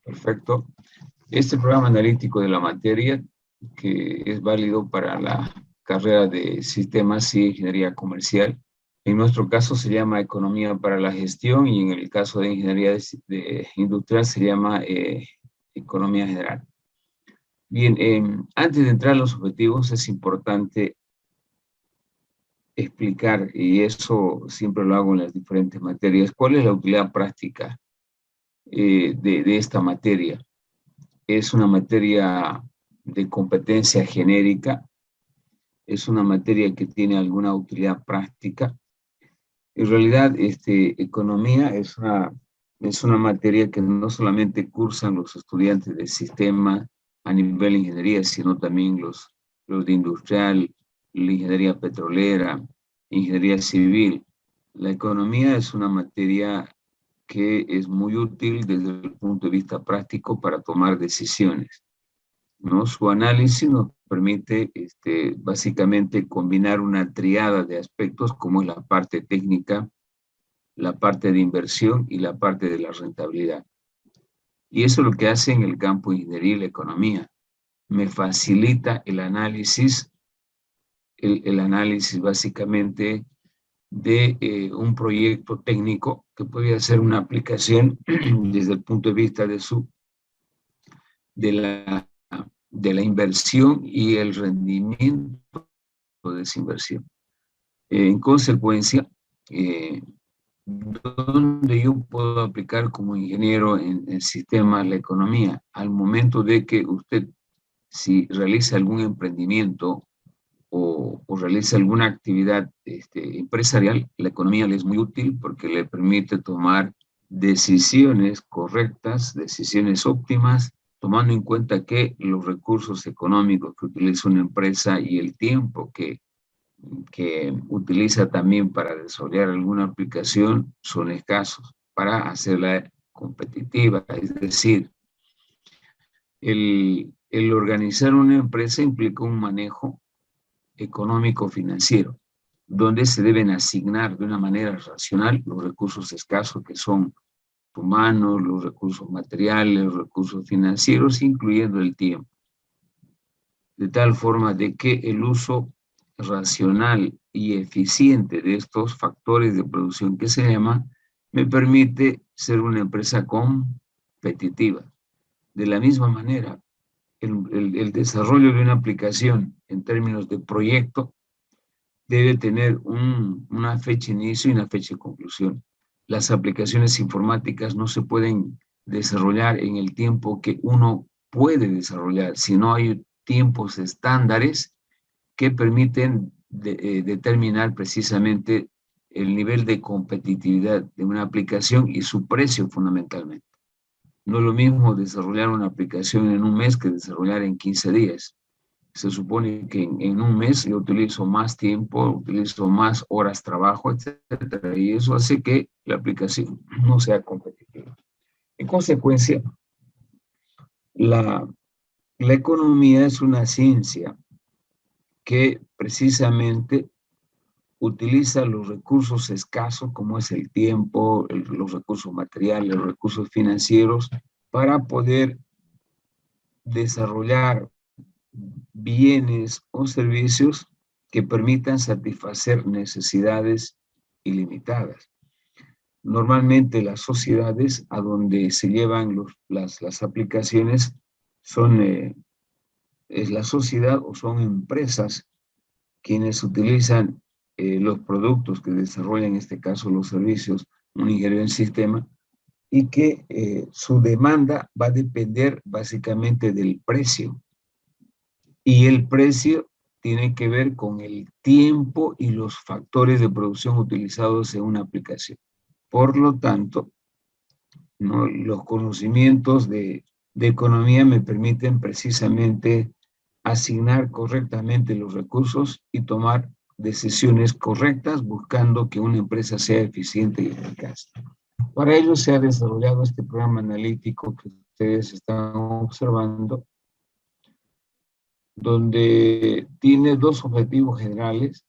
Perfecto. Este programa analítico de la materia, que es válido para la carrera de Sistemas y Ingeniería Comercial, en nuestro caso se llama Economía para la Gestión y en el caso de Ingeniería Industrial se llama Economía General. Bien, antes de entrar a los objetivos es importante explicar, y eso siempre lo hago en las diferentes materias, cuál es la utilidad práctica de esta materia. Es una materia de competencia genérica, es una materia que tiene alguna utilidad práctica. En realidad, economía es una materia que no solamente cursan los estudiantes de sistema a nivel de ingeniería, sino también los de industrial, la ingeniería petrolera, ingeniería civil. La economía es una materia que es muy útil desde el punto de vista práctico para tomar decisiones, ¿no? Su análisis nos permite básicamente combinar una triada de aspectos como es la parte técnica, la parte de inversión y la parte de la rentabilidad. Y eso es lo que hace en el campo de ingeniería y la economía. Me facilita el análisis básicamente de un proyecto técnico que podría ser una aplicación desde el punto de vista de la inversión y el rendimiento de esa inversión. En consecuencia, ¿dónde yo puedo aplicar como ingeniero en sistemas la economía? Al momento de que usted, si realiza algún emprendimiento o realiza alguna actividad empresarial, la economía le es muy útil porque le permite tomar decisiones correctas, decisiones óptimas, tomando en cuenta que los recursos económicos que utiliza una empresa y el tiempo que utiliza también para desarrollar alguna aplicación son escasos para hacerla competitiva. Es decir, el organizar una empresa implica un manejo económico-financiero, donde se deben asignar de una manera racional los recursos escasos que son humanos, los recursos materiales, los recursos financieros, incluyendo el tiempo, de tal forma de que el uso racional y eficiente de estos factores de producción que se llama, me permite ser una empresa competitiva. De la misma manera, el desarrollo de una aplicación en términos de proyecto debe tener una fecha de inicio y una fecha de conclusión. Las aplicaciones informáticas no se pueden desarrollar en el tiempo que uno puede desarrollar, sino hay tiempos estándares que permiten determinar precisamente el nivel de competitividad de una aplicación y su precio fundamentalmente. No es lo mismo desarrollar una aplicación en un mes que desarrollar en 15 días. Se supone que en un mes yo utilizo más tiempo, utilizo más horas de trabajo, etcétera, y eso hace que la aplicación no sea competitiva. En consecuencia, la economía es una ciencia que precisamente utiliza los recursos escasos, como es el tiempo, los recursos materiales, los recursos financieros, para poder desarrollar bienes o servicios que permitan satisfacer necesidades ilimitadas. Normalmente las sociedades a donde se llevan las aplicaciones es la sociedad o son empresas quienes utilizan los productos que desarrollan, en este caso los servicios, un ingeniero en sistema, y que su demanda va a depender básicamente del precio. Y el precio tiene que ver con el tiempo y los factores de producción utilizados en una aplicación. Por lo tanto, ¿no? Los conocimientos de economía me permiten precisamente asignar correctamente los recursos y tomar decisiones correctas buscando que una empresa sea eficiente y eficaz. Para ello se ha desarrollado este programa analítico que ustedes están observando, donde tiene dos objetivos generales.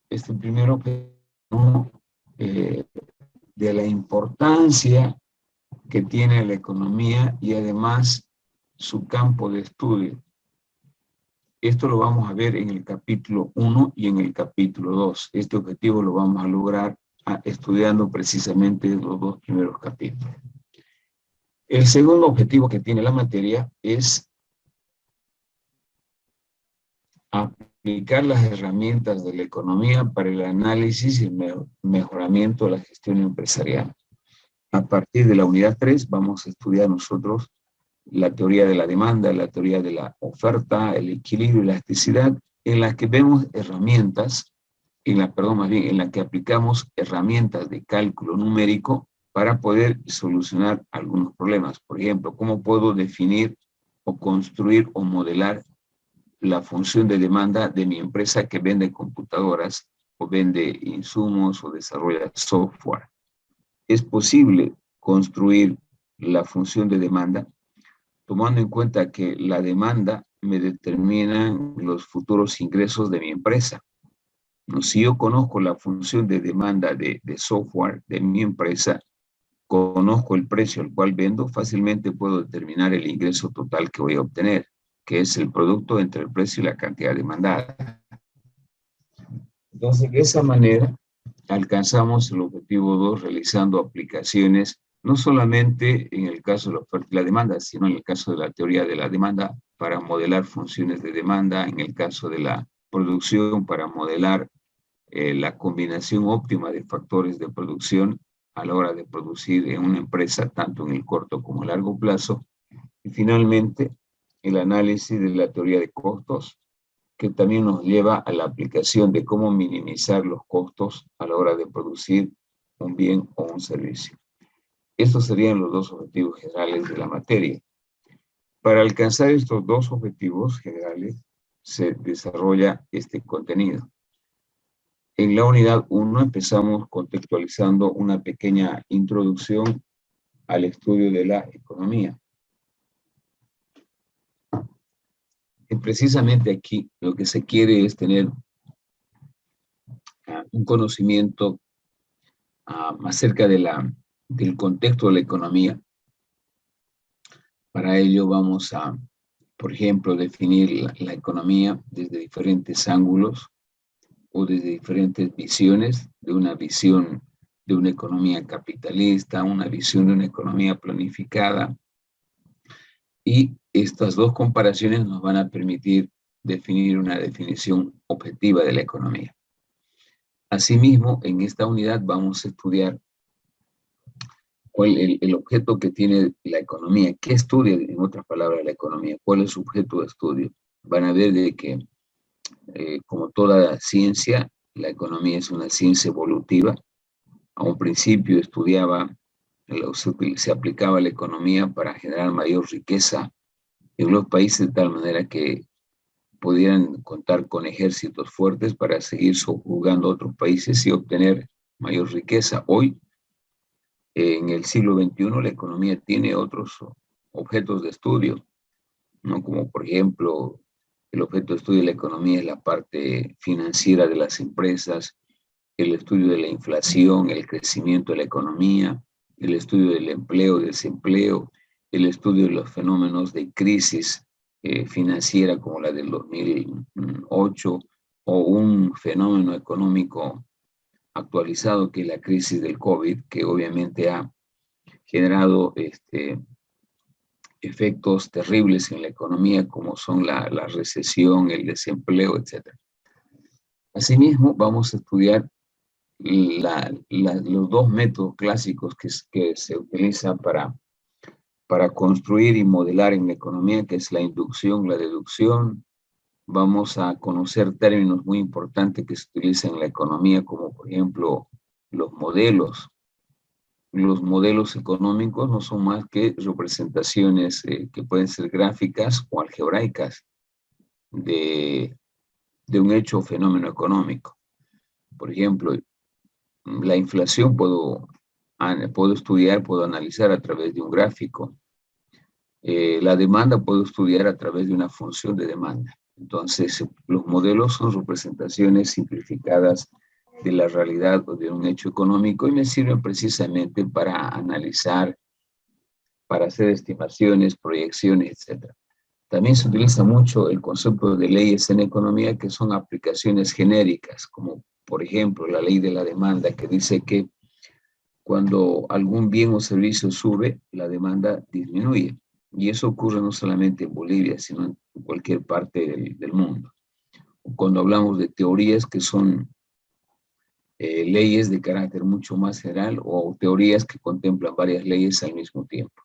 Este primer objetivo de la importancia que tiene la economía y además su campo de estudio. Esto lo vamos a ver en el capítulo 1 y en el capítulo 2. Este objetivo lo vamos a lograr estudiando precisamente los dos primeros capítulos. El segundo objetivo que tiene la materia es aplicar las herramientas de la economía para el análisis y el mejoramiento de la gestión empresarial. A partir de la unidad 3 vamos a estudiar nosotros la teoría de la demanda, la teoría de la oferta, el equilibrio y la elasticidad, en la que vemos herramientas, en la que aplicamos herramientas de cálculo numérico para poder solucionar algunos problemas. Por ejemplo, ¿cómo puedo definir o construir o modelar la función de demanda de mi empresa que vende computadoras o vende insumos o desarrolla software? ¿Es posible construir la función de demanda tomando en cuenta que la demanda me determina los futuros ingresos de mi empresa? Si yo conozco la función de demanda de software de mi empresa, conozco el precio al cual vendo, fácilmente puedo determinar el ingreso total que voy a obtener, que es el producto entre el precio y la cantidad demandada. Entonces, de esa manera, alcanzamos el objetivo 2 realizando aplicaciones, no solamente en el caso de la oferta y la demanda, sino en el caso de la teoría de la demanda para modelar funciones de demanda, en el caso de la producción para modelar la combinación óptima de factores de producción a la hora de producir en una empresa, tanto en el corto como el largo plazo, y finalmente el análisis de la teoría de costos, que también nos lleva a la aplicación de cómo minimizar los costos a la hora de producir un bien o un servicio. Estos serían los dos objetivos generales de la materia. Para alcanzar estos dos objetivos generales, se desarrolla este contenido. En la unidad 1 empezamos contextualizando una pequeña introducción al estudio de la economía. Y precisamente aquí lo que se quiere es tener un conocimiento acerca del contexto de la economía. Para ello vamos a, por ejemplo, definir la economía desde diferentes ángulos o desde diferentes visiones, de una visión de una economía capitalista, una visión de una economía planificada. Y estas dos comparaciones nos van a permitir definir una definición objetiva de la economía. Asimismo, en esta unidad vamos a estudiar el objeto que tiene la economía. ¿Qué estudia, en otras palabras, la economía? ¿Cuál es su objeto de estudio? Van a ver de que, como toda ciencia, la economía es una ciencia evolutiva. A un principio se aplicaba la economía para generar mayor riqueza en los países, de tal manera que pudieran contar con ejércitos fuertes para seguir subjugando a otros países y obtener mayor riqueza. Hoy, en el siglo XXI, la economía tiene otros objetos de estudio, ¿no? Como por ejemplo, el objeto de estudio de la economía es la parte financiera de las empresas, el estudio de la inflación, el crecimiento de la economía, el estudio del empleo, desempleo, el estudio de los fenómenos de crisis financiera como la del 2008 o un fenómeno económico actualizado que es la crisis del COVID, que obviamente ha generado efectos terribles en la economía como son la recesión, el desempleo, etc. Asimismo, vamos a estudiar los dos métodos clásicos que se utilizan para construir y modelar en la economía, que es la inducción, la deducción. Vamos a conocer términos muy importantes que se utilizan en la economía, como por ejemplo los modelos. Los modelos económicos no son más que representaciones que pueden ser gráficas o algebraicas de un hecho o fenómeno económico. Por ejemplo, la inflación puedo estudiar, puedo analizar a través de un gráfico. La demanda puedo estudiar a través de una función de demanda. Entonces, los modelos son representaciones simplificadas de la realidad o de un hecho económico y me sirven precisamente para analizar para hacer estimaciones, proyecciones, etc. También se utiliza mucho el concepto de leyes en economía, que son aplicaciones genéricas, como por ejemplo la ley de la demanda, que dice que cuando algún bien o servicio sube, la demanda disminuye. Y eso ocurre no solamente en Bolivia, sino en cualquier parte del mundo. Cuando hablamos de teorías que son leyes de carácter mucho más general o teorías que contemplan varias leyes al mismo tiempo.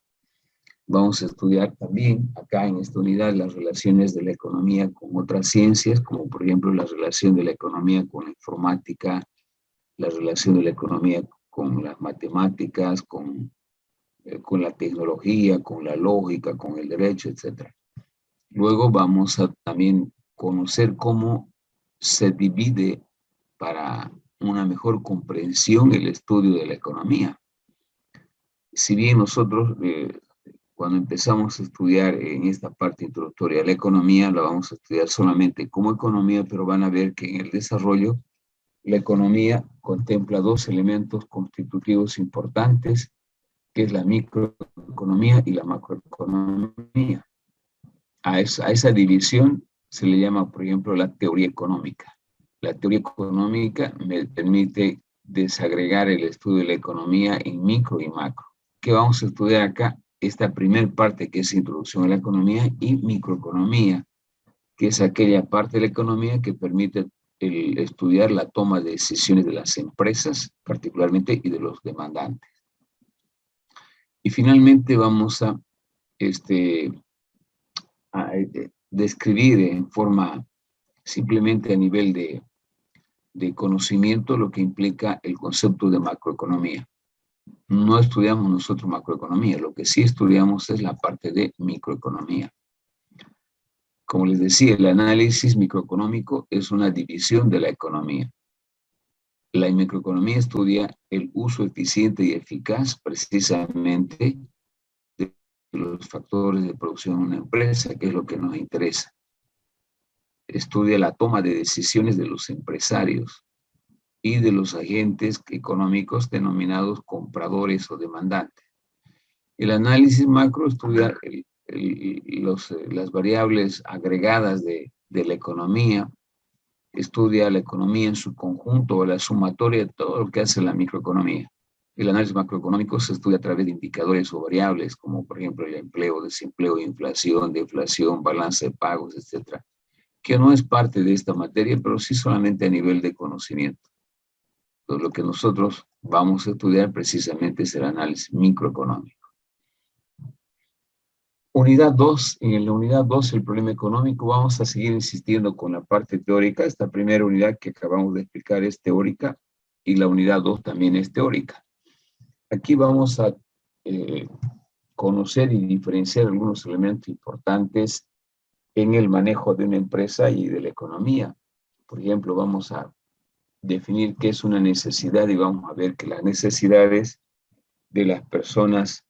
Vamos a estudiar también acá en esta unidad las relaciones de la economía con otras ciencias, como por ejemplo la relación de la economía con la informática, la relación de la economía con las matemáticas, con la tecnología, con la lógica, con el derecho, etc. Luego vamos a también conocer cómo se divide para una mejor comprensión el estudio de la economía. Si bien nosotros cuando empezamos a estudiar en esta parte introductoria de la economía, la vamos a estudiar solamente como economía, pero van a ver que en el desarrollo la economía contempla dos elementos constitutivos importantes, que es la microeconomía y la macroeconomía. A esa división se le llama, por ejemplo, la teoría económica. La teoría económica me permite desagregar el estudio de la economía en micro y macro. ¿Qué vamos a estudiar acá? Esta primera parte, que es introducción a la economía, y microeconomía, que es aquella parte de la economía que permite estudiar la toma de decisiones de las empresas, particularmente, y de los demandantes. Y finalmente vamos a describir en forma simplemente a nivel de conocimiento lo que implica el concepto de macroeconomía. No estudiamos nosotros macroeconomía, lo que sí estudiamos es la parte de microeconomía. Como les decía, el análisis microeconómico es una división de la economía. La microeconomía estudia el uso eficiente y eficaz precisamente de los factores de producción de una empresa, que es lo que nos interesa. Estudia la toma de decisiones de los empresarios y de los agentes económicos denominados compradores o demandantes. El análisis macro estudia las variables agregadas de la economía, estudia la economía en su conjunto o la sumatoria de todo lo que hace la microeconomía. El análisis macroeconómico se estudia a través de indicadores o variables, como por ejemplo el empleo, desempleo, inflación, deflación, balance de pagos, etcétera, que no es parte de esta materia, pero sí solamente a nivel de conocimiento. Entonces, lo que nosotros vamos a estudiar precisamente es el análisis microeconómico. Unidad 2, en la unidad 2, el problema económico, vamos a seguir insistiendo con la parte teórica. Esta primera unidad que acabamos de explicar es teórica y la unidad 2 también es teórica. Aquí vamos a conocer y diferenciar algunos elementos importantes en el manejo de una empresa y de la economía. Por ejemplo, vamos a definir qué es una necesidad y vamos a ver que las necesidades de las personas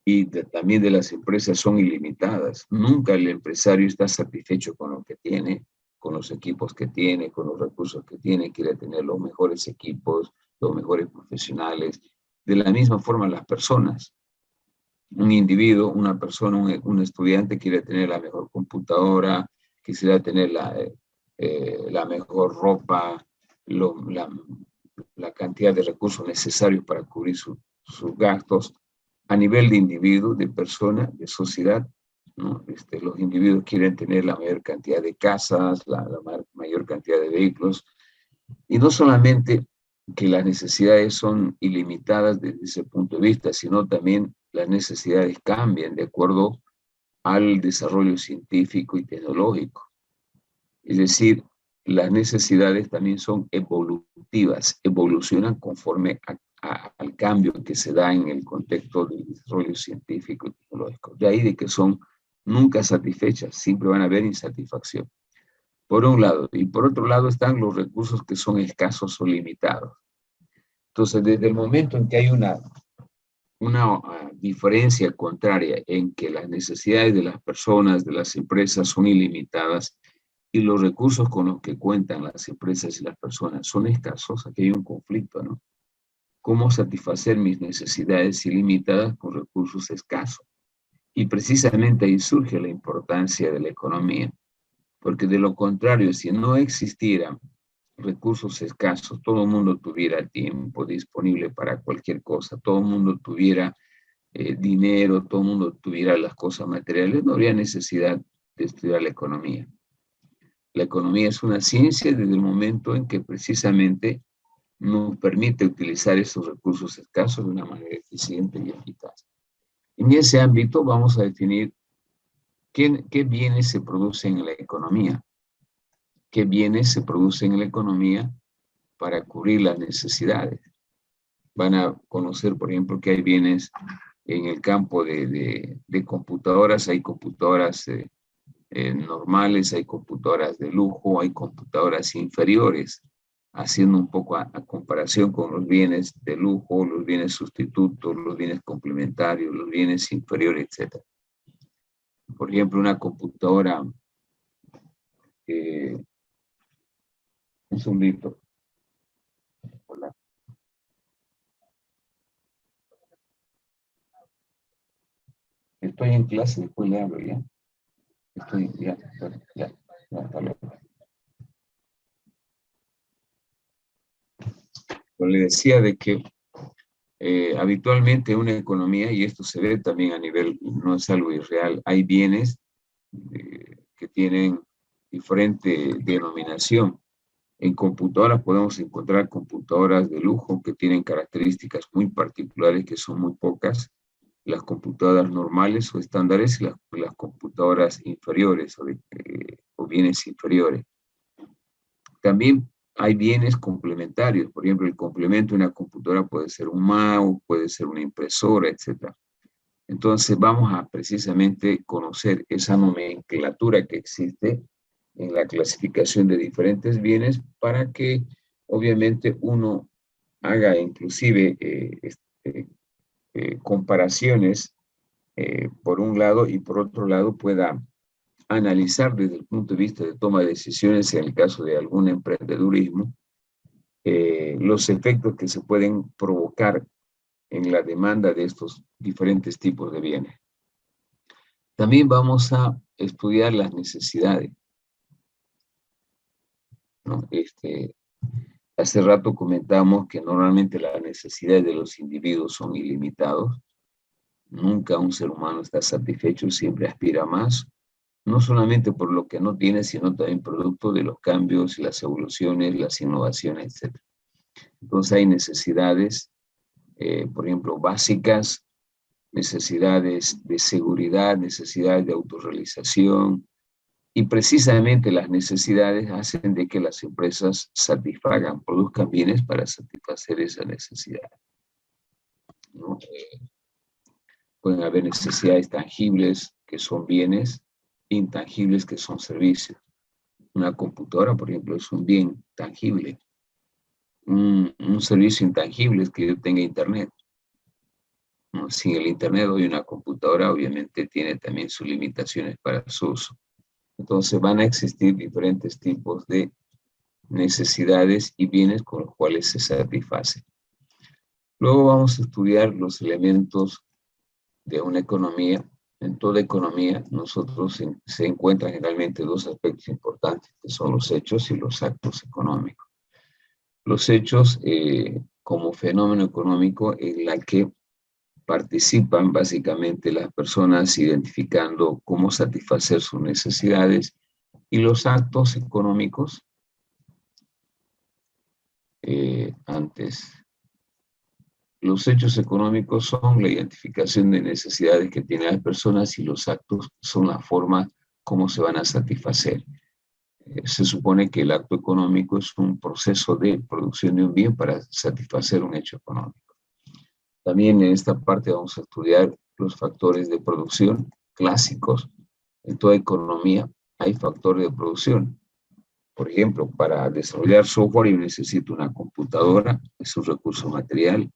y también de las empresas son ilimitadas. Nunca el empresario está satisfecho con lo que tiene, con los equipos que tiene, con los recursos que tiene, quiere tener los mejores equipos, los mejores profesionales. De la misma forma las personas. Un individuo, una persona, un estudiante quiere tener la mejor computadora, quisiera tener la mejor ropa, la cantidad de recursos necesarios para cubrir sus gastos. A nivel de individuo, de persona, de sociedad, ¿no? Los individuos quieren tener la mayor cantidad de casas, la mayor cantidad de vehículos, y no solamente que las necesidades son ilimitadas desde ese punto de vista, sino también las necesidades cambian de acuerdo al desarrollo científico y tecnológico. Es decir, las necesidades también son evolutivas, evolucionan conforme al cambio que se da en el contexto del desarrollo científico y tecnológico. De ahí de que son nunca satisfechas, siempre van a haber insatisfacción. Por un lado, y por otro lado están los recursos que son escasos o limitados. Entonces, desde el momento en que hay una diferencia contraria en que las necesidades de las personas, de las empresas son ilimitadas y los recursos con los que cuentan las empresas y las personas son escasos, aquí hay un conflicto, ¿no? cómo satisfacer mis necesidades ilimitadas con recursos escasos. Y precisamente ahí surge la importancia de la economía, porque de lo contrario, si no existieran recursos escasos, todo el mundo tuviera tiempo disponible para cualquier cosa, todo el mundo tuviera dinero, todo el mundo tuviera las cosas materiales, no habría necesidad de estudiar la economía. La economía es una ciencia desde el momento en que precisamente nos permite utilizar esos recursos escasos de una manera eficiente y eficaz. En ese ámbito vamos a definir qué bienes se producen en la economía, qué bienes se producen en la economía para cubrir las necesidades. Van a conocer, por ejemplo, que hay bienes en el campo de computadoras, hay computadoras normales, hay computadoras de lujo, hay computadoras inferiores, haciendo un poco a comparación con los bienes de lujo, los bienes sustitutos, los bienes complementarios, los bienes inferiores, etc. Por ejemplo, una computadora, un segundito. Hola. Estoy en clase, después le hablo ya. Estoy, ya, hasta luego. Pues le decía de que habitualmente una economía, y esto se ve también a nivel, no es algo irreal, hay bienes que tienen diferente denominación. En computadoras podemos encontrar computadoras de lujo que tienen características muy particulares que son muy pocas, las computadoras normales o estándares y las computadoras inferiores o bienes inferiores. También hay bienes complementarios, por ejemplo, el complemento de una computadora puede ser un mouse, puede ser una impresora, etc. Entonces vamos a precisamente conocer esa nomenclatura que existe en la clasificación de diferentes bienes para que obviamente uno haga inclusive comparaciones por un lado y por otro lado pueda analizar desde el punto de vista de toma de decisiones en el caso de algún emprendedurismo los efectos que se pueden provocar en la demanda de estos diferentes tipos de bienes. También vamos a estudiar las necesidades, ¿no? Hace rato comentamos que normalmente las necesidades de los individuos son ilimitados. Nunca un ser humano está satisfecho, siempre aspira a más, no solamente por lo que no tiene, sino también producto de los cambios, las evoluciones, las innovaciones, etc. Entonces hay necesidades, por ejemplo, básicas, necesidades de seguridad, necesidades de autorrealización, y precisamente las necesidades hacen de que las empresas satisfagan, produzcan bienes para satisfacer esa necesidad, ¿no? Pueden haber necesidades tangibles que son bienes, intangibles que son servicios. Una computadora, por ejemplo, es un bien tangible. Un servicio intangible es que yo tenga internet, ¿no? Sin el internet hoy una computadora obviamente tiene también sus limitaciones para su uso. Entonces van a existir diferentes tipos de necesidades y bienes con los cuales se satisfacen. Luego vamos a estudiar los elementos de una economía. En toda economía se encuentran generalmente dos aspectos importantes, que son los hechos y los actos económicos. Los hechos como fenómeno económico en la que participan básicamente las personas identificando cómo satisfacer sus necesidades, y los actos económicos los hechos económicos son la identificación de necesidades que tienen las personas y los actos son la forma como se van a satisfacer. Se supone que el acto económico es un proceso de producción de un bien para satisfacer un hecho económico. También en esta parte vamos a estudiar los factores de producción clásicos. En toda economía hay factores de producción. Por ejemplo, para desarrollar software yo necesito una computadora, es un recurso material.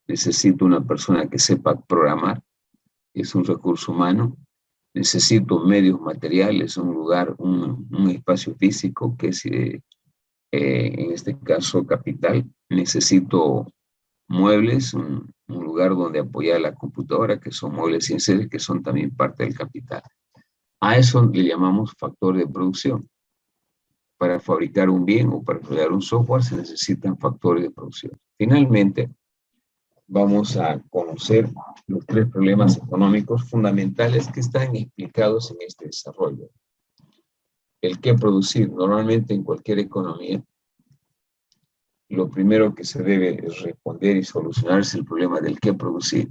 Necesito una persona que sepa programar, es un recurso humano. Necesito medios materiales, un lugar, un espacio físico, que es en este caso capital. Necesito muebles, un lugar donde apoyar la computadora, que son muebles sin serie, que son también parte del capital. A eso le llamamos factor de producción. Para fabricar un bien o para crear un software se necesitan factores de producción. Finalmente, vamos a conocer los 3 problemas económicos fundamentales que están explicados en este desarrollo. El qué producir. Normalmente en cualquier economía, lo primero que se debe responder y solucionar es el problema del qué producir.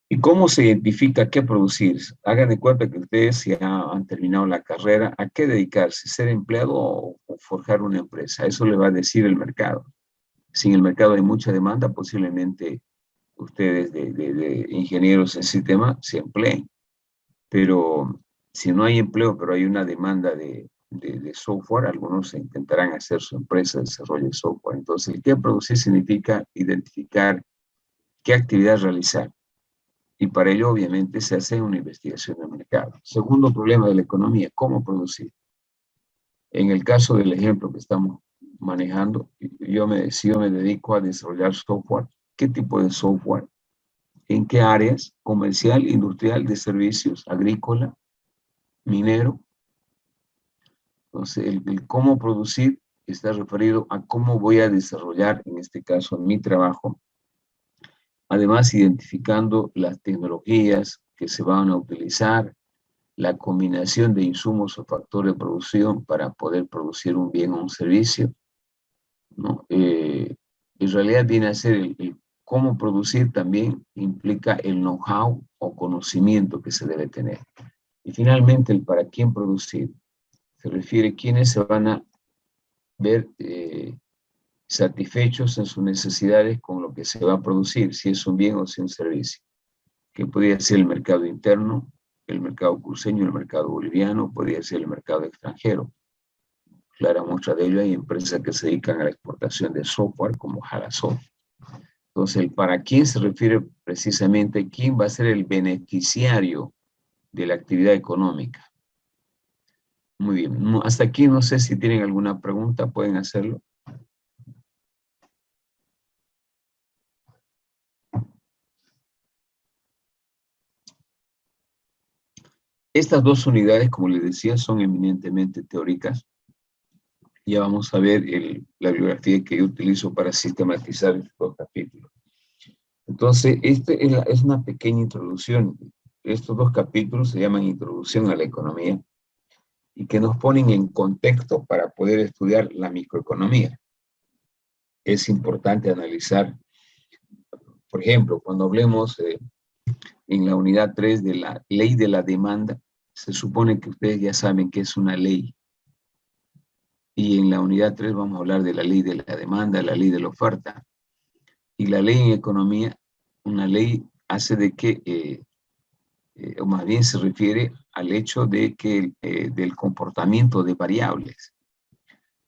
¿Y cómo se identifica qué producir? Hagan de cuenta que ustedes ya han terminado la carrera, ¿a qué dedicarse? ¿Ser empleado o forjar una empresa? Eso le va a decir el mercado. Si en el mercado hay mucha demanda, posiblemente ustedes de ingenieros en sistema se empleen. Pero si no hay empleo, pero hay una demanda de software, algunos intentarán hacer su empresa de desarrollo de software. Entonces, el qué producir significa identificar qué actividad realizar. Y para ello, obviamente, se hace una investigación de mercado. Segundo problema de la economía, ¿cómo producir? En el caso del ejemplo que estamos manejando, si yo me dedico a desarrollar software, ¿qué tipo de software? ¿En qué áreas? Comercial, industrial, de servicios, agrícola, minero. Entonces, el cómo producir está referido a cómo voy a desarrollar, en este caso, mi trabajo. Además, identificando las tecnologías que se van a utilizar, la combinación de insumos o factores de producción para poder producir un bien o un servicio, ¿no? En realidad viene a ser el cómo producir también implica el know-how o conocimiento que se debe tener. Y finalmente, el para quién producir se refiere a quienes se van a ver satisfechos en sus necesidades con lo que se va a producir, si es un bien o si es un servicio, que podría ser el mercado interno, el mercado cruceño, el mercado boliviano, podría ser el mercado extranjero. Clara muestra de ello hay empresas que se dedican a la exportación de software como Jalasoft. Entonces, el para quién se refiere precisamente a quién va a ser el beneficiario de la actividad económica. Muy bien, hasta aquí no sé si tienen alguna pregunta, pueden hacerlo. Estas 2 unidades, como les decía, son eminentemente teóricas. Ya vamos a ver la bibliografía que yo utilizo para sistematizar estos 2 capítulos. Entonces, es una pequeña introducción. Estos 2 capítulos se llaman Introducción a la Economía y que nos ponen en contexto para poder estudiar la microeconomía. Es importante analizar, por ejemplo, cuando hablemos en la unidad 3 de la ley de la demanda, se supone que ustedes ya saben que es una ley. Y en la unidad 3 vamos a hablar de la ley de la demanda, la ley de la oferta. Y la ley en economía, una ley hace de que, o más bien se refiere al hecho de que del comportamiento de variables.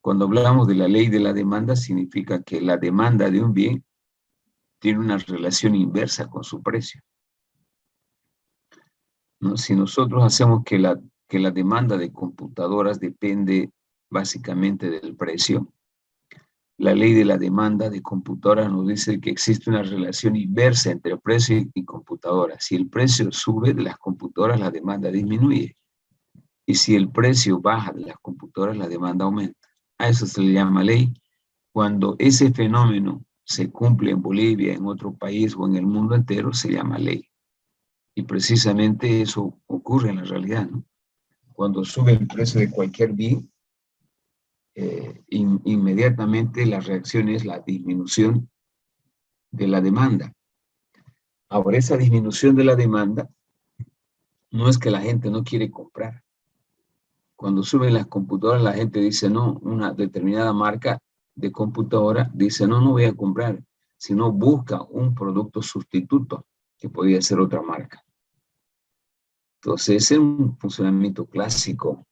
Cuando hablamos de la ley de la demanda, significa que la demanda de un bien tiene una relación inversa con su precio, ¿no? Si nosotros hacemos que la demanda de computadoras depende básicamente del precio, la ley de la demanda de computadoras nos dice que existe una relación inversa entre precio y computadora. Si el precio sube de las computadoras, la demanda disminuye. Y si el precio baja de las computadoras, la demanda aumenta. A eso se le llama ley. Cuando ese fenómeno se cumple en Bolivia, en otro país o en el mundo entero, se llama ley. Y precisamente eso ocurre en la realidad, ¿no? Cuando sube el precio de cualquier bien, inmediatamente la reacción es la disminución de la demanda. Ahora, esa disminución de la demanda no es que la gente no quiere comprar. Cuando suben las computadoras, la gente dice, no, una determinada marca de computadora dice, no, no voy a comprar, sino busca un producto sustituto que podría ser otra marca. Entonces, es un funcionamiento clásico,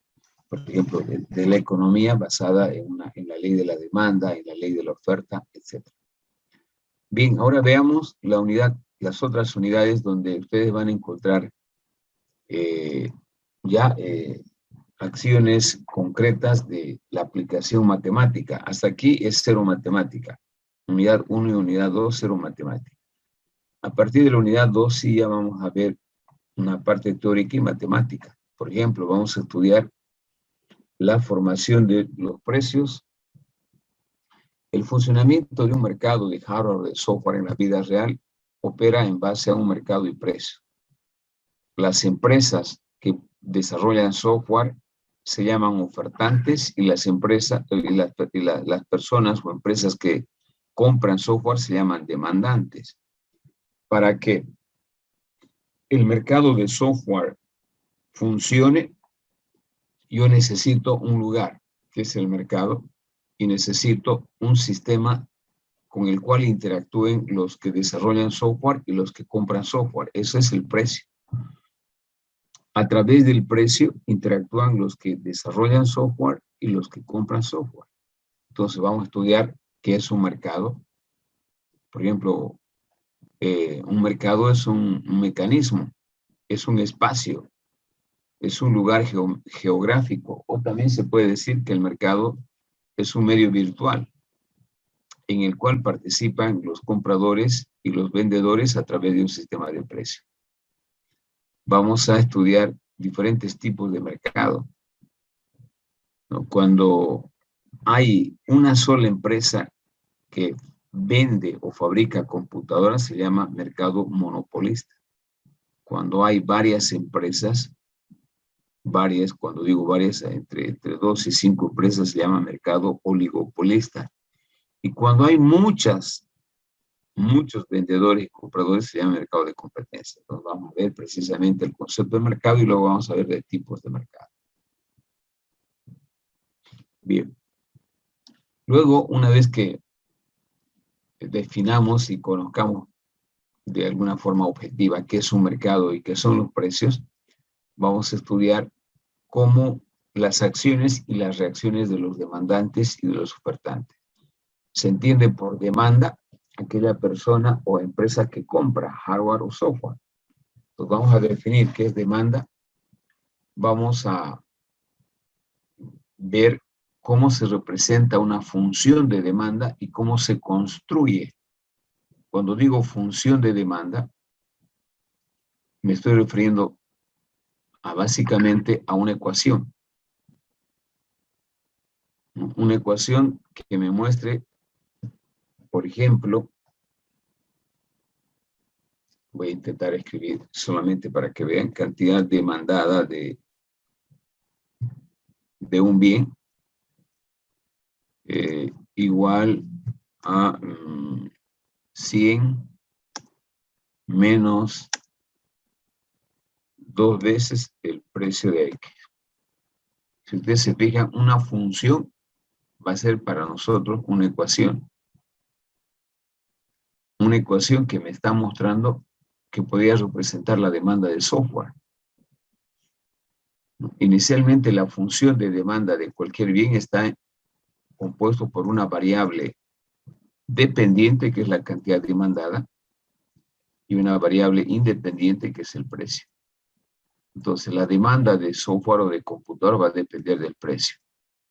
por ejemplo, de la economía basada en la ley de la demanda, en la ley de la oferta, etc. Bien, ahora veamos las otras unidades donde ustedes van a encontrar acciones concretas de la aplicación matemática. Hasta aquí es cero matemática. unidad 1 y unidad 2, cero matemática. A partir de la unidad 2 sí ya vamos a ver una parte teórica y matemática. Por ejemplo, vamos a estudiar la formación de los precios, el funcionamiento de un mercado de hardware o de software en la vida real opera en base a un mercado y precio. Las empresas que desarrollan software se llaman ofertantes y las empresas, las personas o empresas que compran software se llaman demandantes. Para que el mercado de software funcione, yo necesito un lugar, que es el mercado, y necesito un sistema con el cual interactúen los que desarrollan software y los que compran software. Eso es el precio. A través del precio interactúan los que desarrollan software y los que compran software. Entonces vamos a estudiar qué es un mercado. Por ejemplo, un mercado es un mecanismo, es un espacio, es un lugar geográfico, o también se puede decir que el mercado es un medio virtual en el cual participan los compradores y los vendedores a través de un sistema de precio. Vamos a estudiar diferentes tipos de mercado, ¿no? Cuando hay una sola empresa que vende o fabrica computadoras, se llama mercado monopolista. Cuando hay varias empresas, cuando digo varias, entre 2 y 5 empresas, se llama mercado oligopolista. Y cuando hay muchos vendedores y compradores, se llama mercado de competencia. Entonces vamos a ver precisamente el concepto de mercado y luego vamos a ver de tipos de mercado. Bien. Luego, una vez que definamos y conozcamos de alguna forma objetiva qué es un mercado y qué son los precios, vamos a estudiar cómo las acciones y las reacciones de los demandantes y de los ofertantes. Se entiende por demanda aquella persona o empresa que compra hardware o software. Entonces vamos a definir qué es demanda. Vamos a ver cómo se representa una función de demanda y cómo se construye. Cuando digo función de demanda, me estoy refiriendo básicamente a una ecuación. Una ecuación que me muestre, por ejemplo, voy a intentar escribir solamente para que vean cantidad demandada de un bien igual a 100 menos 2 veces el precio de X. Si ustedes se fijan, una función va a ser para nosotros una ecuación. Una ecuación que me está mostrando que podría representar la demanda de software. Inicialmente la función de demanda de cualquier bien está compuesto por una variable dependiente, que es la cantidad demandada, y una variable independiente, que es el precio. Entonces, la demanda de software o de computador va a depender del precio.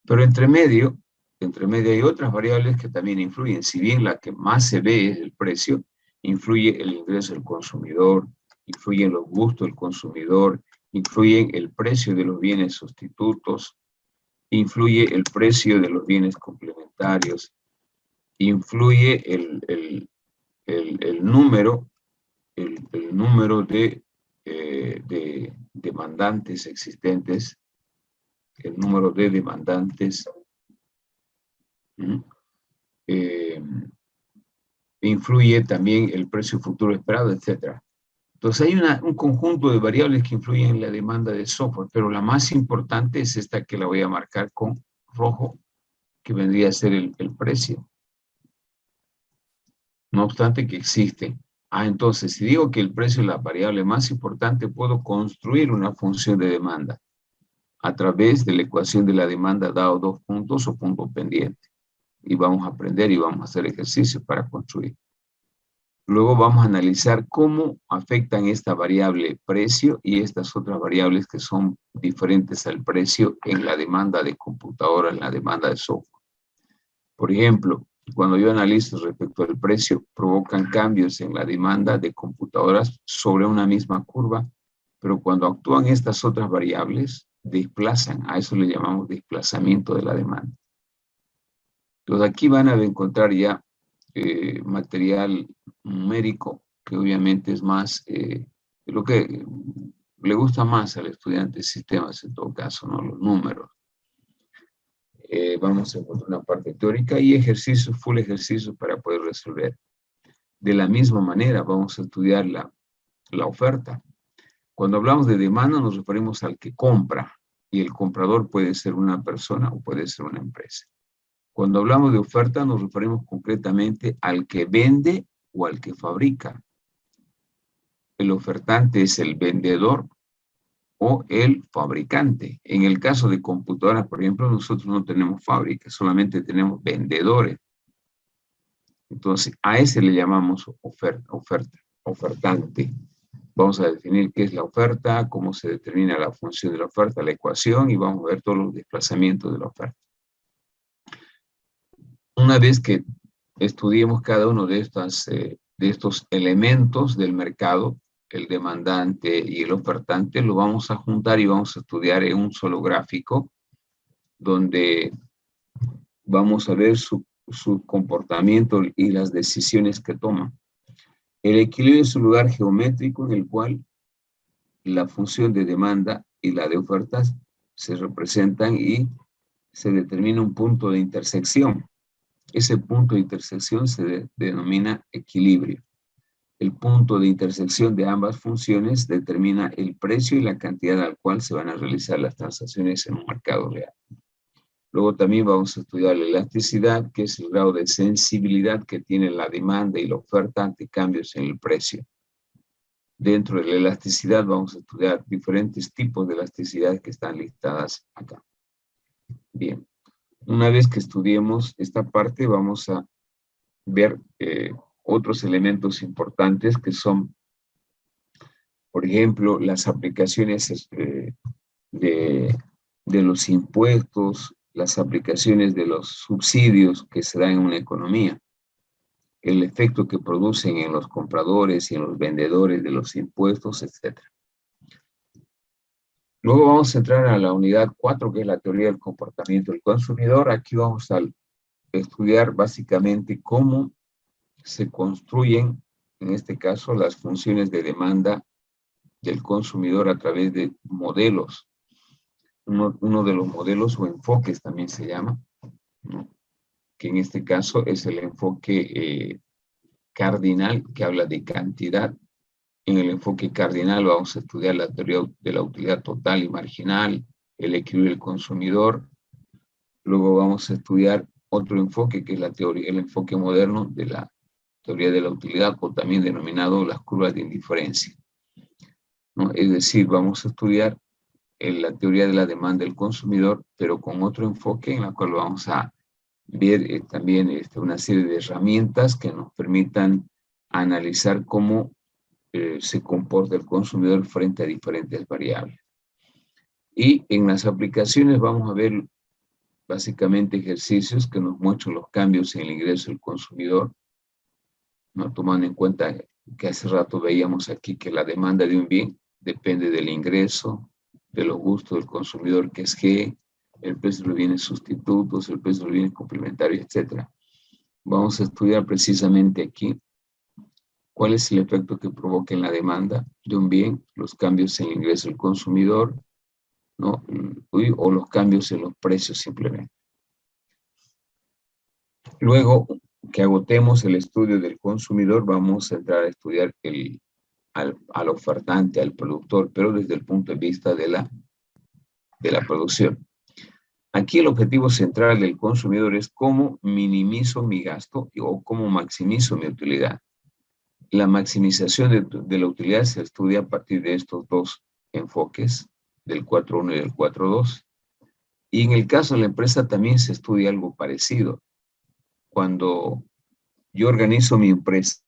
Pero entre medio hay otras variables que también influyen. Si bien la que más se ve es el precio, influye el ingreso del consumidor, influyen los gustos del consumidor, influyen el precio de los bienes sustitutos, influye el precio de los bienes complementarios, influye el número de demandantes existentes, el número de demandantes, influye también el precio futuro esperado, etc. Entonces hay un conjunto de variables que influyen en la demanda de software, pero la más importante es esta que la voy a marcar con rojo, que vendría a ser el precio. No obstante que existe. Entonces, si digo que el precio es la variable más importante, puedo construir una función de demanda a través de la ecuación de la demanda dado 2 puntos o punto pendiente. Y vamos a aprender y vamos a hacer ejercicios para construir. Luego vamos a analizar cómo afectan esta variable precio y estas otras variables que son diferentes al precio en la demanda de computadora, en la demanda de software. Por ejemplo, cuando yo analizo respecto al precio, provocan cambios en la demanda de computadoras sobre una misma curva, pero cuando actúan estas otras variables, desplazan, a eso le llamamos desplazamiento de la demanda. Entonces aquí van a encontrar ya material numérico, que obviamente es más, lo que le gusta más al estudiante de sistemas en todo caso, ¿no? Los números. Vamos a encontrar una parte teórica y ejercicios, full ejercicios para poder resolver. De la misma manera vamos a estudiar la oferta. Cuando hablamos de demanda nos referimos al que compra y el comprador puede ser una persona o puede ser una empresa. Cuando hablamos de oferta nos referimos concretamente al que vende o al que fabrica. El ofertante es el vendedor o el fabricante. En el caso de computadoras, por ejemplo, nosotros no tenemos fábricas, solamente tenemos vendedores. Entonces, a ese le llamamos ofertante. Vamos a definir qué es la oferta, cómo se determina la función de la oferta, la ecuación, y vamos a ver todos los desplazamientos de la oferta. Una vez que estudiemos cada uno de estos elementos del mercado, el demandante y el ofertante, lo vamos a juntar y vamos a estudiar en un solo gráfico, donde vamos a ver su comportamiento y las decisiones que toman. El equilibrio es un lugar geométrico en el cual la función de demanda y la de ofertas se representan y se determina un punto de intersección. Ese punto de intersección se denomina equilibrio. El punto de intersección de ambas funciones determina el precio y la cantidad al cual se van a realizar las transacciones en un mercado real. Luego también vamos a estudiar la elasticidad, que es el grado de sensibilidad que tiene la demanda y la oferta ante cambios en el precio. Dentro de la elasticidad vamos a estudiar diferentes tipos de elasticidad que están listadas acá. Bien, una vez que estudiemos esta parte vamos a ver otros elementos importantes que son, por ejemplo, las aplicaciones de los impuestos, las aplicaciones de los subsidios que se dan en una economía, el efecto que producen en los compradores y en los vendedores de los impuestos, etc. Luego vamos a entrar a la unidad 4, que es la teoría del comportamiento del consumidor. Aquí vamos a estudiar básicamente cómo se construyen, en este caso, las funciones de demanda del consumidor a través de modelos. Uno de los modelos o enfoques también se llama, ¿no? Que en este caso es el enfoque cardinal, que habla de cantidad. En el enfoque cardinal vamos a estudiar la teoría de la utilidad total y marginal, el equilibrio del consumidor. Luego vamos a estudiar otro enfoque, que es la teoría, el enfoque moderno de la teoría de la utilidad, o también denominado las curvas de indiferencia, ¿no? Es decir, vamos a estudiar la teoría de la demanda del consumidor, pero con otro enfoque en la cual vamos a ver también una serie de herramientas que nos permitan analizar cómo se comporta el consumidor frente a diferentes variables. Y en las aplicaciones vamos a ver básicamente ejercicios que nos muestran los cambios en el ingreso del consumidor, ¿no? Tomando en cuenta que hace rato veíamos aquí que la demanda de un bien depende del ingreso, de los gustos del consumidor, que es G, el precio de los bienes sustitutos, el precio de los bienes complementarios, etc. Vamos a estudiar precisamente aquí cuál es el efecto que provoca en la demanda de un bien, los cambios en el ingreso del consumidor, ¿no? O los cambios en los precios simplemente. Luego que agotemos el estudio del consumidor, vamos a entrar a estudiar al ofertante, al productor, pero desde el punto de vista de la producción. Aquí el objetivo central del consumidor es cómo minimizo mi gasto o cómo maximizo mi utilidad. La maximización de la utilidad se estudia a partir de estos dos enfoques, del 4.1 y del 4.2. Y en el caso de la empresa también se estudia algo parecido. Cuando yo organizo mi empresa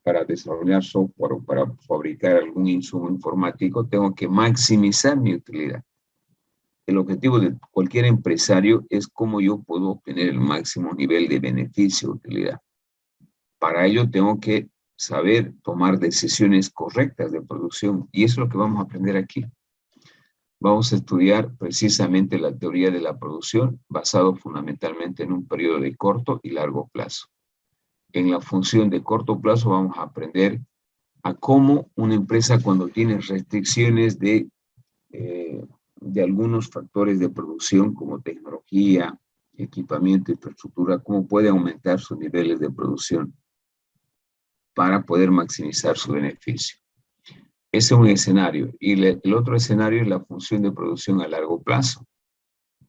para desarrollar software o para fabricar algún insumo informático, tengo que maximizar mi utilidad. el objetivo de cualquier empresario es cómo yo puedo obtener el máximo nivel de beneficio o utilidad. Para ello tengo que saber tomar decisiones correctas de producción, y eso es lo que vamos a aprender aquí. Vamos a estudiar precisamente la teoría de la producción basado fundamentalmente en un periodo de corto y largo plazo. En la función de corto plazo vamos a aprender a cómo una empresa, cuando tiene restricciones de algunos factores de producción como tecnología, equipamiento, infraestructura, cómo puede aumentar sus niveles de producción para poder maximizar su beneficio. Ese es un escenario. Y el otro escenario es la función de producción a largo plazo,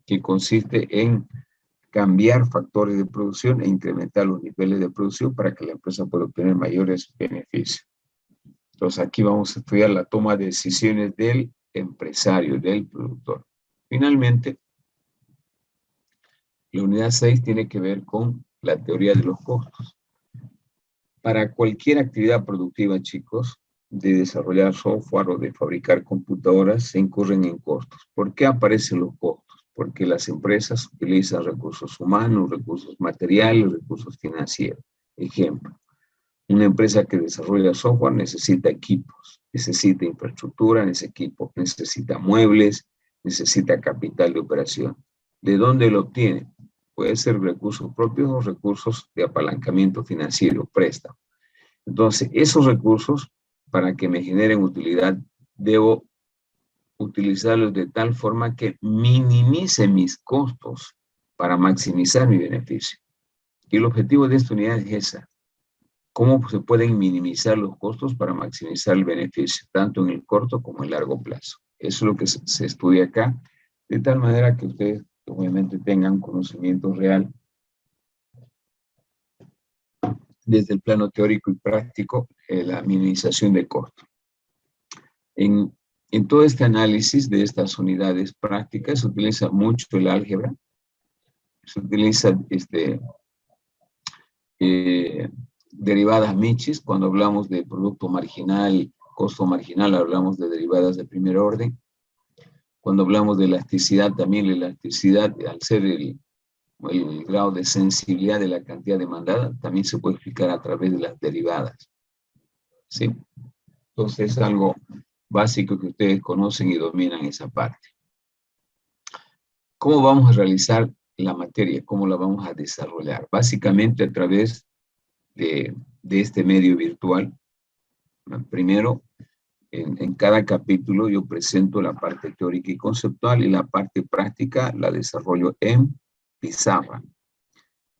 que consiste en cambiar factores de producción e incrementar los niveles de producción para que la empresa pueda obtener mayores beneficios. Entonces aquí vamos a estudiar la toma de decisiones del empresario, del productor. Finalmente, la unidad 6 tiene que ver con la teoría de los costos. Para cualquier actividad productiva, chicos, de desarrollar software o de fabricar computadoras, se incurren en costos. ¿Por qué aparecen los costos? Porque las empresas utilizan recursos humanos, recursos materiales, recursos financieros. Ejemplo, una empresa que desarrolla software necesita equipos, necesita infraestructura, necesita muebles, necesita capital de operación. ¿De dónde lo obtiene? Puede ser recursos propios o recursos de apalancamiento financiero, préstamo. Entonces, esos recursos, para que me generen utilidad, debo utilizarlos de tal forma que minimice mis costos para maximizar mi beneficio. Y el objetivo de esta unidad es esa. ¿Cómo se pueden minimizar los costos para maximizar el beneficio, tanto en el corto como en el largo plazo? Eso es lo que se estudia acá, de tal manera que ustedes obviamente tengan conocimiento real desde el plano teórico y práctico, la minimización de costos. En todo este análisis de estas unidades prácticas se utiliza mucho el álgebra, se utiliza derivadas Michis. Cuando hablamos de producto marginal, costo marginal, hablamos de derivadas de primer orden. Cuando hablamos de elasticidad, también la elasticidad, al ser el grado de sensibilidad de la cantidad demandada, también se puede explicar a través de las derivadas. ¿Sí? Entonces es algo básico que ustedes conocen y dominan esa parte. ¿Cómo vamos a realizar la materia? ¿Cómo la vamos a desarrollar? Básicamente a través de este medio virtual. Primero, en cada capítulo yo presento la parte teórica y conceptual, y la parte práctica la desarrollo en pizarra.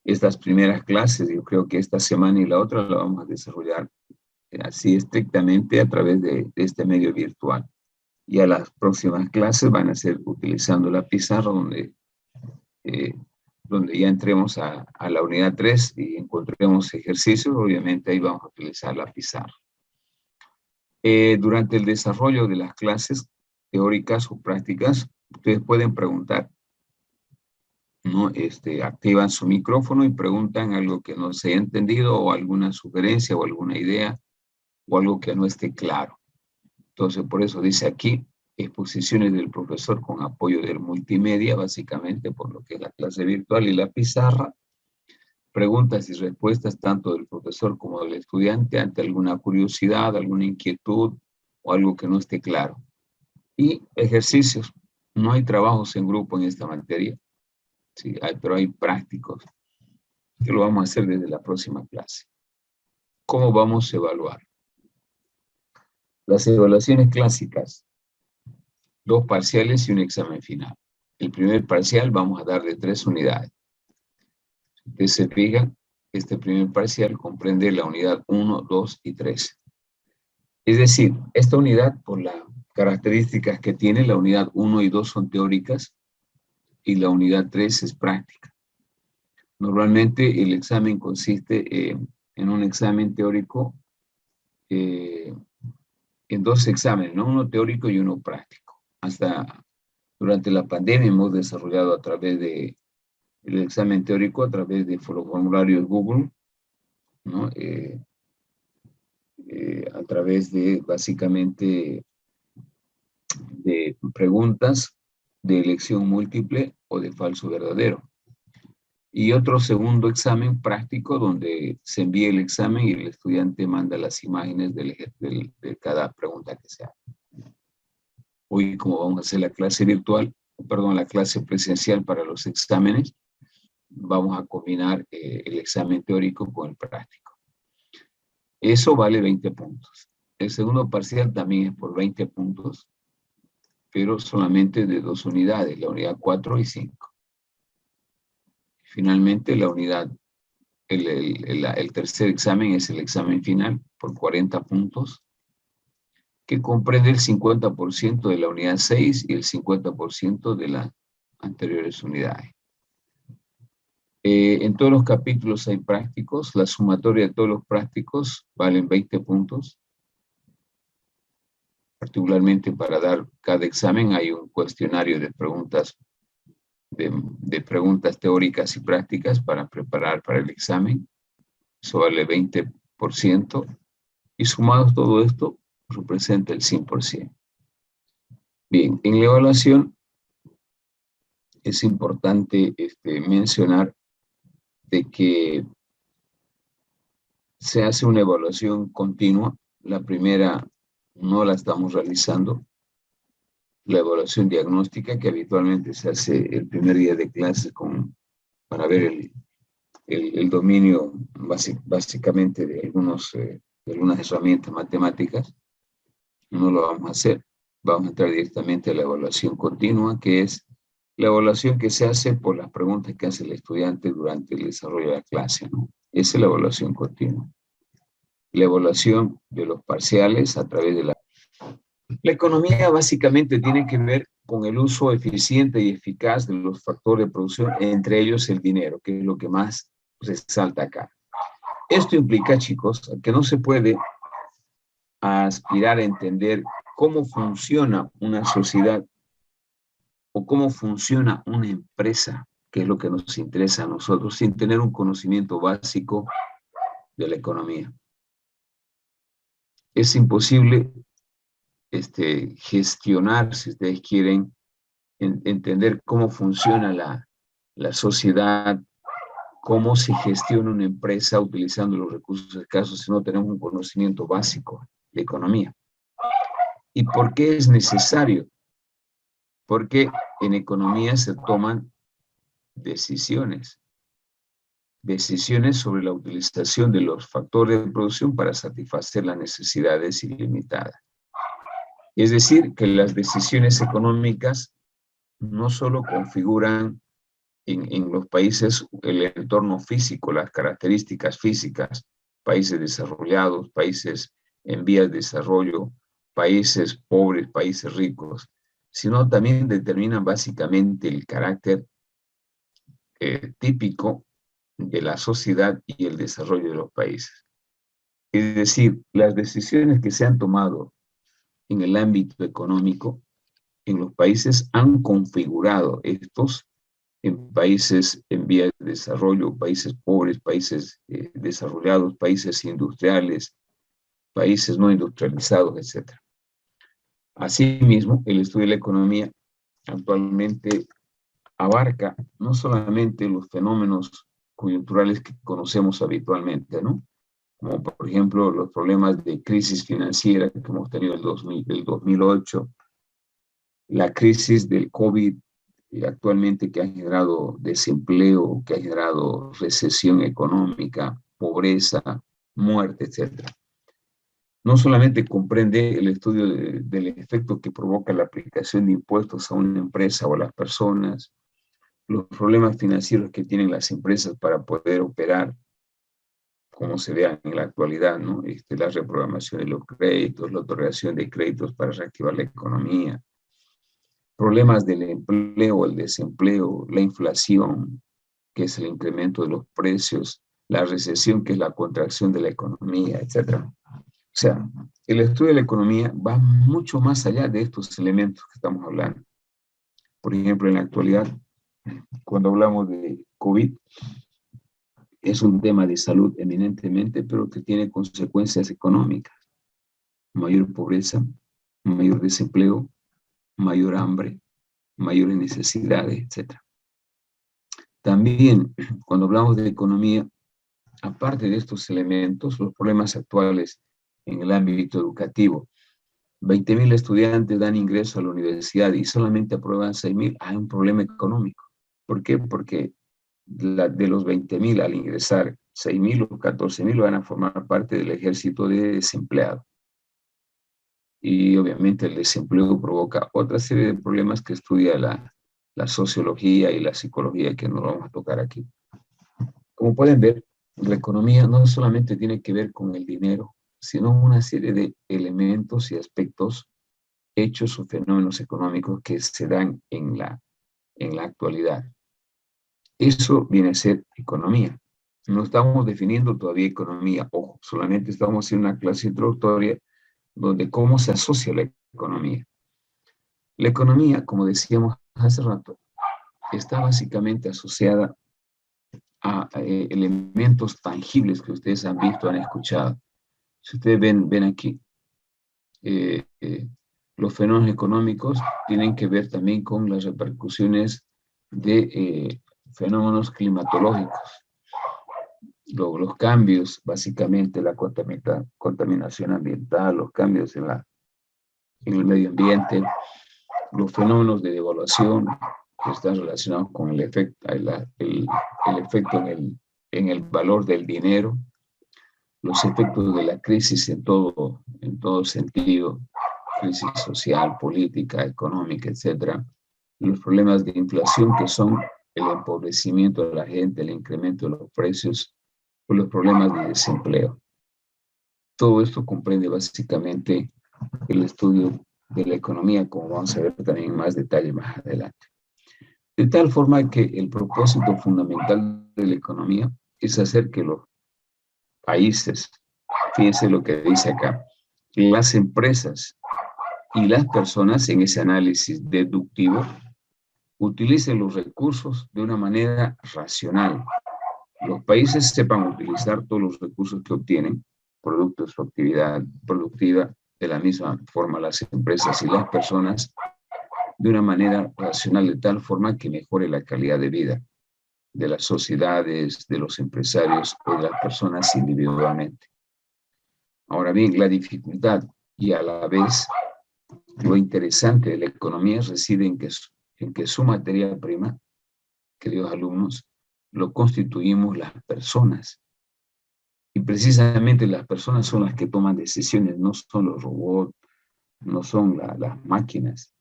Estas primeras clases, yo creo que esta semana y la otra la vamos a desarrollar así estrictamente a través de este medio virtual. Y a las próximas clases van a ser utilizando la pizarra, donde ya entremos a la unidad 3 y encontremos ejercicios. Obviamente ahí vamos a utilizar la pizarra. Durante el desarrollo de las clases teóricas o prácticas, ustedes pueden preguntar, ¿no? Activan su micrófono y preguntan algo que no se haya entendido, o alguna sugerencia o alguna idea, o algo que no esté claro. Entonces, por eso dice aquí, exposiciones del profesor con apoyo del multimedia, básicamente por lo que es la clase virtual, y la pizarra, preguntas y respuestas tanto del profesor como del estudiante ante alguna curiosidad, alguna inquietud o algo que no esté claro. Y ejercicios. No hay trabajos en grupo en esta materia, sí, pero hay prácticos, que lo vamos a hacer desde la próxima clase. ¿Cómo vamos a evaluar? Las evaluaciones clásicas, 2 parciales y un examen final. El primer parcial vamos a dar de 3 unidades. Ustedes se fijan, este primer parcial comprende la unidad 1, 2 y 3. Es decir, esta unidad, por las características que tiene, la unidad 1 y 2 son teóricas y la unidad 3 es práctica. Normalmente el examen consiste en un examen teórico, en 2 exámenes, ¿no? Uno teórico y uno práctico. Hasta durante la pandemia hemos desarrollado a través de el examen teórico, a través de formularios Google, ¿no? A través de básicamente de preguntas de elección múltiple o de falso verdadero. Y otro segundo examen práctico donde se envía el examen y el estudiante manda las imágenes de cada pregunta que se haga. Hoy, como vamos a hacer la clase virtual, perdón, la clase presencial para los exámenes, vamos a combinar el examen teórico con el práctico. Eso vale 20 puntos. El segundo parcial también es por 20 puntos, pero solamente de 2 unidades, la unidad 4 y 5. Finalmente, la unidad, el tercer examen es el examen final por 40 puntos, que comprende el 50% de la unidad 6 y el 50% de las anteriores unidades. En todos los capítulos hay prácticos. La sumatoria de todos los prácticos valen 20 puntos. Particularmente para dar cada examen hay un cuestionario de preguntas, de preguntas teóricas y prácticas para preparar para el examen. Eso vale 20%. Y sumados todo esto, representa el 100%. Bien, en la evaluación es importante mencionar de que se hace una evaluación continua. La primera no la estamos realizando. La evaluación diagnóstica, que habitualmente se hace el primer día de clase para ver el dominio básicamente de algunas herramientas matemáticas, no lo vamos a hacer. Vamos a entrar directamente a la evaluación continua, que es la evaluación que se hace por las preguntas que hace el estudiante durante el desarrollo de la clase, ¿no? Esa es la evaluación continua. La evaluación de los parciales a través de la economía básicamente tiene que ver con el uso eficiente y eficaz de los factores de producción, entre ellos el dinero, que es lo que más resalta acá. Esto implica, chicos, que no se puede aspirar a entender cómo funciona una sociedad o cómo funciona una empresa, que es lo que nos interesa a nosotros, sin tener un conocimiento básico de la economía. Es imposible gestionar, si ustedes quieren, entender cómo funciona la sociedad, cómo se gestiona una empresa utilizando los recursos escasos si no tenemos un conocimiento básico de economía. ¿Y por qué es necesario? Porque en economía se toman decisiones sobre la utilización de los factores de producción para satisfacer las necesidades ilimitadas. Es decir, que las decisiones económicas no solo configuran en los países el entorno físico, las características físicas, países desarrollados, países en vías de desarrollo, países pobres, países ricos, sino también determinan básicamente el carácter típico de la sociedad y el desarrollo de los países. Es decir, las decisiones que se han tomado en el ámbito económico en los países han configurado estos en países en vías de desarrollo, países pobres, países desarrollados, países industriales, países no industrializados, etc. Asimismo, el estudio de la economía actualmente abarca no solamente los fenómenos coyunturales que conocemos habitualmente, ¿no? Como por ejemplo los problemas de crisis financiera que hemos tenido el 2008, la crisis del COVID actualmente que ha generado desempleo, que ha generado recesión económica, pobreza, muerte, etc. No solamente comprende el estudio del efecto que provoca la aplicación de impuestos a una empresa o a las personas, los problemas financieros que tienen las empresas para poder operar, como se vea en la actualidad, ¿no? La reprogramación de los créditos, la otorgación de créditos para reactivar la economía, problemas del empleo, el desempleo, la inflación, que es el incremento de los precios, la recesión, que es la contracción de la economía, etc. O sea, el estudio de la economía va mucho más allá de estos elementos que estamos hablando. Por ejemplo, en la actualidad, cuando hablamos de COVID, es un tema de salud eminentemente, pero que tiene consecuencias económicas. Mayor pobreza, mayor desempleo, mayor hambre, mayores necesidades, etc. También, cuando hablamos de economía, aparte de estos elementos, los problemas actuales en el ámbito educativo. 20.000 estudiantes dan ingreso a la universidad y solamente aprueban 6.000. Hay un problema económico. ¿Por qué? Porque de los 20.000 al ingresar, 6.000 o 14.000 van a formar parte del ejército de desempleados. Y obviamente el desempleo provoca otra serie de problemas que estudia la sociología y la psicología, que no vamos a tocar aquí. Como pueden ver, la economía no solamente tiene que ver con el dinero, sino una serie de elementos y aspectos, hechos o fenómenos económicos que se dan en la actualidad. Eso viene a ser economía. No estamos definiendo todavía economía, ojo, solamente estamos en una clase introductoria donde cómo se asocia la economía. La economía, como decíamos hace rato, está básicamente asociada a elementos tangibles que ustedes han visto, han escuchado. Si ustedes ven aquí, los fenómenos económicos tienen que ver también con las repercusiones de fenómenos climatológicos. Los cambios, básicamente la contaminación ambiental, los cambios en el medio ambiente, los fenómenos de devaluación que están relacionados con el efecto, el efecto en el valor del dinero, los efectos de la crisis en todo sentido, crisis social, política, económica, etc. Los problemas de inflación, que son el empobrecimiento de la gente, el incremento de los precios, o los problemas de desempleo. Todo esto comprende básicamente el estudio de la economía, como vamos a ver también en más detalle más adelante. De tal forma que el propósito fundamental de la economía es hacer que los países, fíjense lo que dice acá, las empresas y las personas en ese análisis deductivo utilicen los recursos de una manera racional. Los países sepan utilizar todos los recursos que obtienen, producto de su actividad productiva, de la misma forma las empresas y las personas, de una manera racional, de tal forma que mejore la calidad de vida de las sociedades, de los empresarios o de las personas individualmente. Ahora bien, la dificultad y a la vez lo interesante de la economía reside en que su materia prima, queridos alumnos, lo constituimos las personas. Y precisamente las personas son las que toman decisiones, no son los robots, no son las máquinas.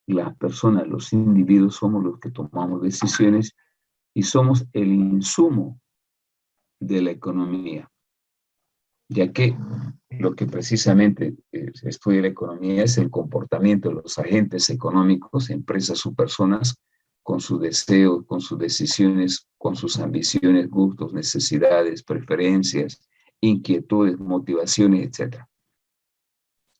Las personas, los individuos, somos los que tomamos decisiones y somos el insumo de la economía. Ya que lo que precisamente estudia la economía es el comportamiento de los agentes económicos, empresas o personas, con sus deseos, con sus decisiones, con sus ambiciones, gustos, necesidades, preferencias, inquietudes, motivaciones, etc.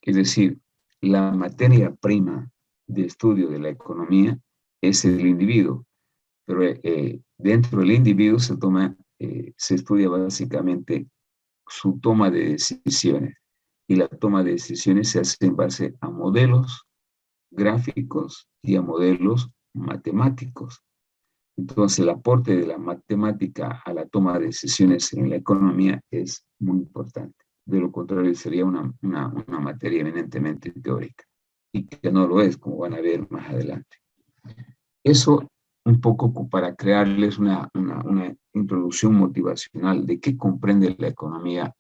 Es decir, la materia prima de estudio de la economía es el individuo, pero dentro del individuo se estudia básicamente su toma de decisiones, y la toma de decisiones se hace en base a modelos gráficos y a modelos matemáticos. Entonces, el aporte de la matemática a la toma de decisiones en la economía es muy importante. De lo contrario, sería una materia eminentemente teórica, y que no lo es, como van a ver más adelante. Eso un poco para crearles una introducción motivacional de qué comprende la economía